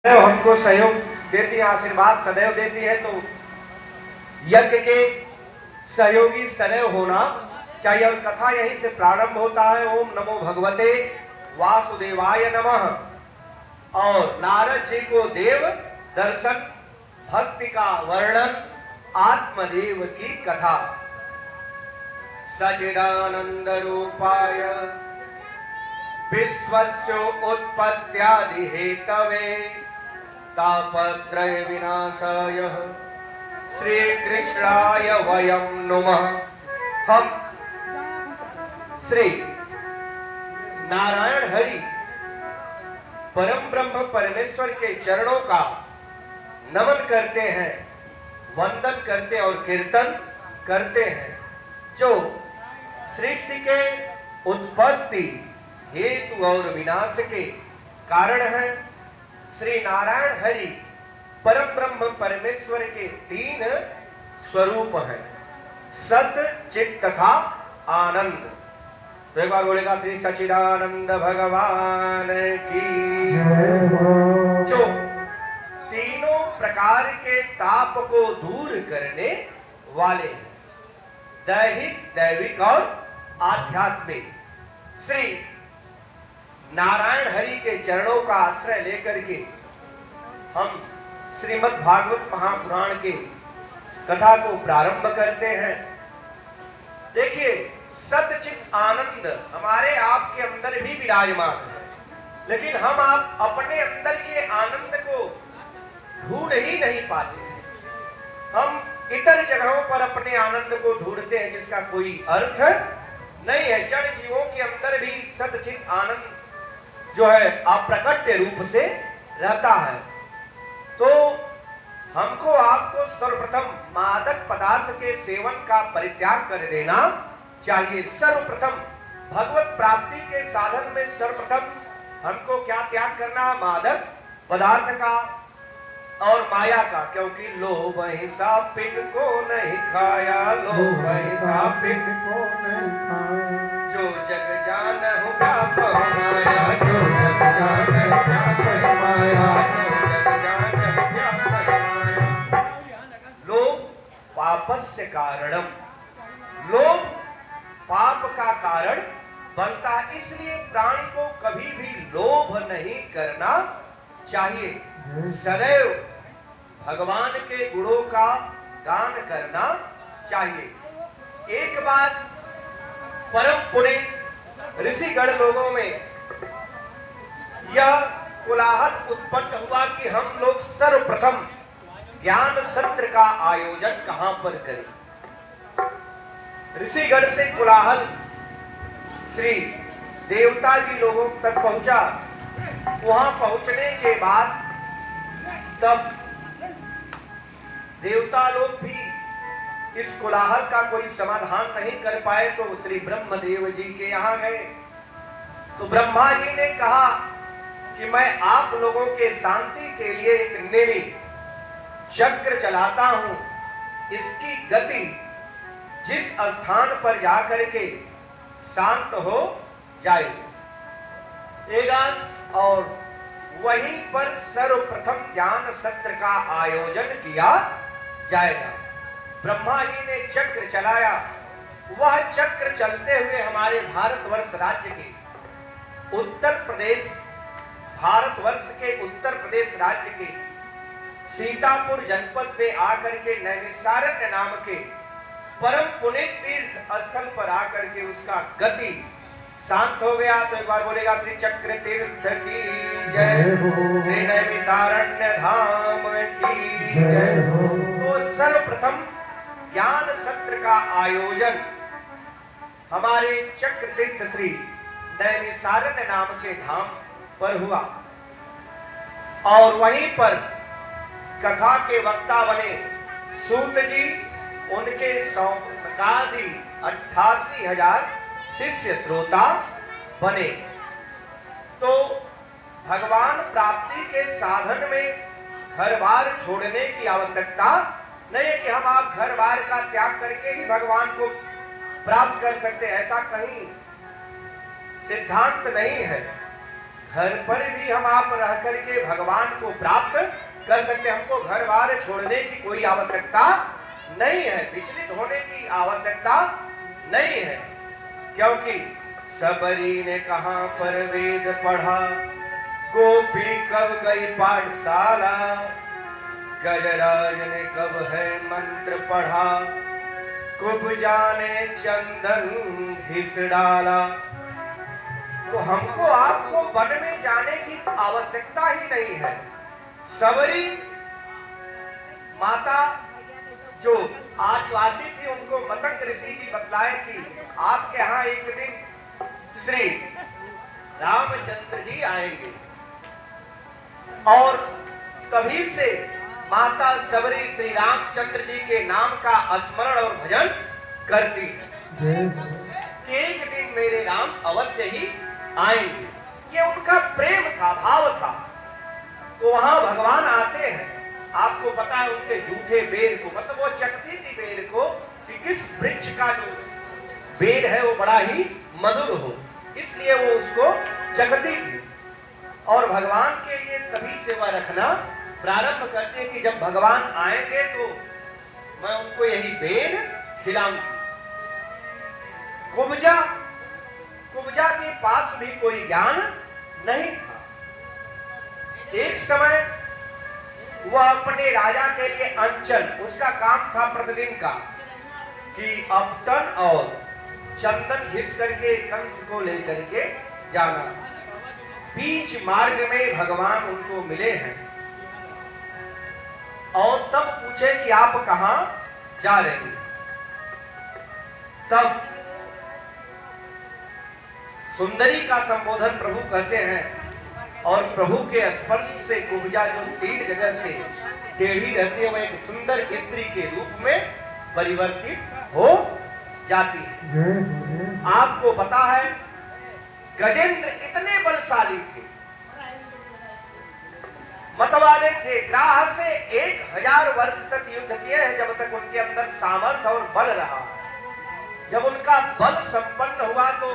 हमको सहयोग देती है, आशीर्वाद सदैव देती है। तो यज्ञ के सहयोगी सदैव होना चाहिए। और कथा यहीं से प्रारंभ होता है। ओम नमो भगवते वासुदेवाय नमः। और नारद जी को देव दर्शन, भक्ति का वर्णन, आत्मदेव की कथा। सचिदानंद रूपाय विश्वस्य उत्पत्त्यादि हेतवे तापत्रय विनाशाय श्री कृष्णाय वयं नुमः। हम श्री नारायण हरि परम ब्रह्म परमेश्वर के चरणों का नमन करते हैं, वंदन करते और कीर्तन करते हैं, जो सृष्टि के उत्पत्ति, हेतु और विनाश के कारण है। श्री नारायण हरि परम ब्रह्म परमेश्वर के तीन स्वरूप हैं, सत, चित तथा आनंद। तो एक बार बोलेगा श्री सच्चिदानंद भगवान की जय हो। जो तीनों प्रकार के ताप को दूर करने वाले हैं, दैहिक, दैविक और आध्यात्मिक। श्री नारायण हरि के चरणों का आश्रय लेकर के हम श्रीमद् भागवत महापुराण के कथा को प्रारंभ करते हैं। देखिए, सतचित आनंद हमारे आपके अंदर भी विराजमान है, लेकिन हम आप अपने अंदर के आनंद को ढूंढ ही नहीं पाते हैं। हम इतर जगहों पर अपने आनंद को ढूंढते हैं, जिसका कोई अर्थ नहीं है। जड़ जीवों के अंदर भी सतचित आनंद जो है अप्रकट्य रूप से रहता है। तो हमको आपको सर्वप्रथम मादक पदार्थ के सेवन का परित्याग कर देना चाहिए। सर्वप्रथम भगवत प्राप्ति के साधन में सर्वप्रथम हमको क्या त्याग करना? मादक पदार्थ का और माया का। क्योंकि लोभ हिंसा पिंड को नहीं खाया, लोभ हिंसा पिंड को नहीं खाया, जो जग जान होगा माया, जो जग जान होगा माया, जो जग जान होगा माया। लोभ पापस्य कारणम, लोभ पाप का कारण बनता, इसलिए प्राणी को कभी भी लोभ नहीं करना चाहिए। सदैव भगवान के गुणों का दान करना चाहिए। एक बात परम पुनीत ऋषिगण लोगों में यह कोलाहल उत्पन्न हुआ कि हम लोग सर्वप्रथम ज्ञान सत्र का आयोजन कहां पर करें। ऋषिगण से कोलाहल श्री देवता जी लोगों तक पहुंचा। वहां पहुंचने के बाद तब देवता लोग भी इस कोलाहल का कोई समाधान नहीं कर पाए, तो श्री ब्रह्मदेव जी के यहां गए। तो ब्रह्मा जी ने कहा कि मैं आप लोगों के शांति के लिए एक नेमी चक्र चलाता हूं। इसकी गति जिस स्थान पर जाकर के शांत हो जाएगी, और वहीं पर सर्वप्रथम ज्ञान सत्र का आयोजन किया जाएगा। ब्रह्मा जी ने चक्र चलाया। वह चक्र चलते हुए हमारे भारतवर्ष राज्य के उत्तर प्रदेश, भारतवर्ष के उत्तर प्रदेश राज्य के सीतापुर जनपद पे आकर के नैमिषारण्य नाम के परम पुनीत तीर्थ स्थल पर आकर के उसका गति शांत हो गया। तो एक बार बोलेगा श्री चक्र तीर्थ की जय हो, श्री नैमिषारण्य धाम की जय हो। तो सर्वप्रथम ज्ञान सत्र का आयोजन हमारे चक्र तीर्थ श्री नैमिषारण्य नाम के धाम पर हुआ। और वहीं पर कथा के वक्ता बने सूत जी, उनके सौनकादि 88,000 शिष्य श्रोता बने। तो भगवान प्राप्ति के साधन में घर बार छोड़ने की आवश्यकता नहीं है कि हम आप घर बार का त्याग करके ही भगवान को प्राप्त कर सकते हैं, ऐसा कहीं सिद्धांत नहीं है। घर पर भी हम आप रह करके भगवान को प्राप्त कर सकते। हमको घर बार छोड़ने की कोई आवश्यकता नहीं है, विचलित होने की आवश्यकता नहीं है, क्योंकि सबरी ने कहां पर वेद पढ़ा, गोपी कब गई पाठशाला, गजराज ने कब है मंत्र पढ़ा, कुब्जा ने चंदन घिस डाला। तो हमको आपको वन में जाने की आवश्यकता ही नहीं है। सबरी माता जो आदिवासी थी, उनको मतंग ऋषि जी बतलाए कि आपके यहाँ एक दिन श्री रामचंद्र जी आएंगे, और तभी से माता सबरी श्री रामचंद्र जी के नाम का स्मरण और भजन करती है कि एक दिन मेरे राम अवश्य ही आएंगे। ये उनका प्रेम था, भाव था। तो वहां भगवान आते हैं। आपको पता है उनके जूठे बेर को, मतलब वो चखती थी बेर को कि किस वृक्ष का जो बेर है वो बड़ा ही मधुर हो, इसलिए वो उसको चखती थी। और भगवान के लिए तभी सेवा रखना प्रारंभ करते हैं कि जब भगवान आएंगे तो मैं उनको यही बेर खिलाऊंगी। कुब्जा के पास भी कोई ज्ञान नहीं था। एक समय वह अपने राजा के लिए अंचल, उसका काम था प्रतिदिन का कि अपटन और चंदन घिस करके कंस को लेकर के जाना। बीच मार्ग में भगवान उनको मिले हैं और तब पूछे कि आप कहां जा रहे हैं। तब सुंदरी का संबोधन प्रभु करते हैं और प्रभु के स्पर्श से कुब्जा जो 3 जगह से टेढ़ी रहती है, वह एक सुंदर स्त्री के रूप में परिवर्तित हो जाती है। आपको पता है गजेंद्र इतने बलशाली थे, मतवाले थे, ग्राह से 1000 वर्ष तक युद्ध किए हैं, जब तक उनके अंदर सामर्थ्य और बल रहा। जब उनका बल संपन्न हुआ, तो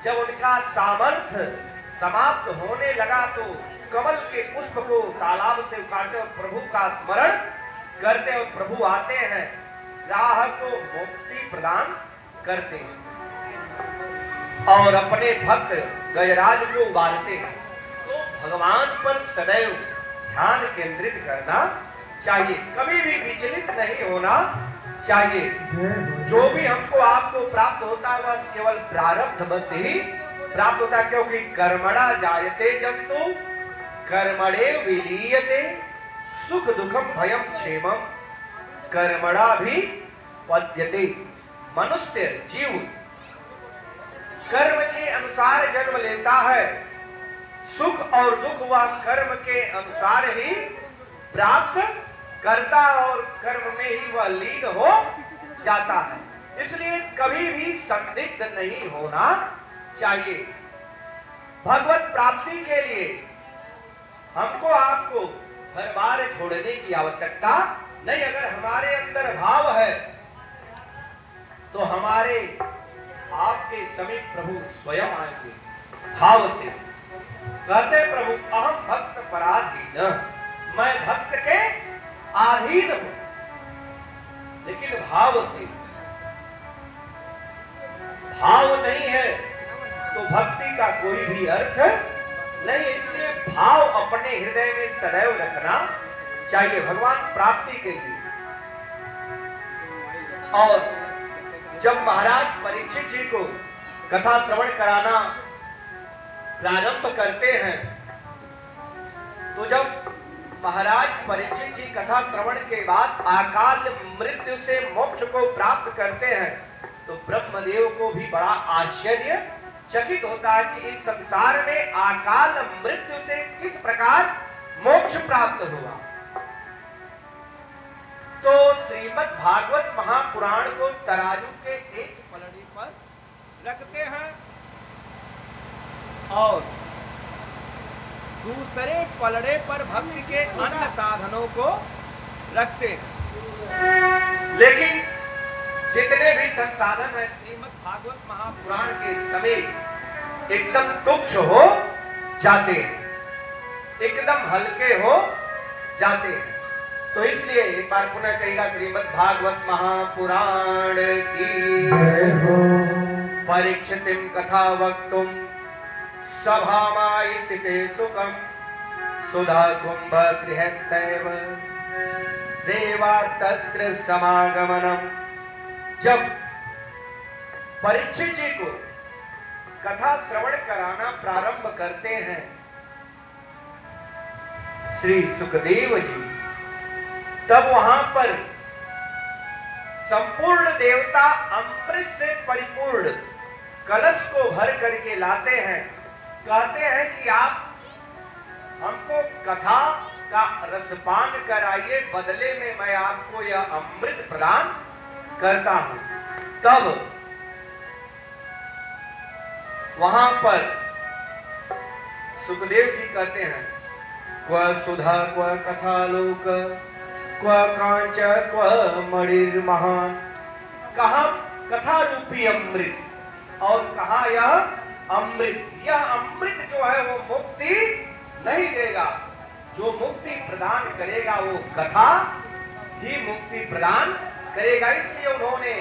जब उनका सामर्थ्य समाप्त होने लगा, तो कमल के पुष्प को तालाब से उखाड़ते और प्रभु का स्मरण करते और प्रभु आते हैं, राह को मुक्ति प्रदान करते हैं और अपने भक्त गजराज को उबारते हैं। तो भगवान पर सदैव ध्यान केंद्रित करना चाहिए, कभी भी विचलित नहीं होना चाहिए। जो भी हमको आपको प्राप्त होता है वह केवल प्रारब्ध बस ही प्राप्त होता है, क्योंकि कर्मणा जायते जंतु कर्मणे विलीयते सुख दुखम भयम क्षेमम कर्मणा भी पद्यते। मनुष्य जीव कर्म के अनुसार जन्म लेता है, सुख और दुख वह कर्म के अनुसार ही प्राप्त करता और कर्म में ही वह लीन हो जाता है। इसलिए कभी भी संदिग्ध नहीं होना चाहिए। भगवत प्राप्ति के लिए हमको आपको घर बार छोड़ने की आवश्यकता नहीं। अगर हमारे अंदर भाव है तो हमारे आपके समीप प्रभु स्वयं आएंगे भाव से। कहते प्रभु अहम भक्त पराधीन, मैं भक्त के अधीन हूं, लेकिन भाव से। भाव नहीं है तो भक्ति का कोई भी अर्थ नहीं। इसलिए भाव अपने हृदय में सदैव रखना चाहिए भगवान प्राप्ति के लिए। और जब महाराज परीक्षित जी को कथा श्रवण कराना प्रारंभ करते हैं, तो जब महाराज परीक्षित जी कथा श्रवण के बाद अकाल मृत्यु से मोक्ष को प्राप्त करते हैं, तो ब्रह्मदेव को भी बड़ा आश्चर्य चकित होता है कि इस संसार में अकाल मृत्यु से किस प्रकार मोक्ष प्राप्त हुआ। तो श्रीमद् भागवत महापुराण को तराजू के एक पलड़े पर रखते हैं और दूसरे पलड़े पर भक्ति के अन्य साधनों को रखते हैं। लेकिन जितने भी संसाधन हैं श्रीमद् भागवत महापुराण के समेत एकदम तुच्छ हो जाते हैं, एकदम हल्के हो जाते हैं। तो इसलिए एक बार पुनः कहेगा श्रीमद् भागवत महापुराण की परीक्षितिम कथा वक्तुम सभामाय स्थिते सुखम सुधा कुंभ गृहतैव देवा तत्र समागमनम। जब परीक्षित जी को कथा श्रवण कराना प्रारंभ करते हैं श्री सुखदेव जी, तब वहां पर संपूर्ण देवता अमृत से परिपूर्ण कलश को भर करके लाते हैं। कहते हैं कि आप हमको कथा का रसपान कराइए, बदले में मैं आपको यह अमृत प्रदान करता हूं। तब वहां पर सुखदेव जी कहते हैं क्व सुधा क्व कथालोक क्व कांच क्व मणिर महान। कहा कथा रूपी अमृत और कहा यह अमृत। यह अमृत जो है वो मुक्ति नहीं देगा, जो मुक्ति प्रदान करेगा वो कथा ही मुक्ति प्रदान करेगा। इसलिए उन्होंने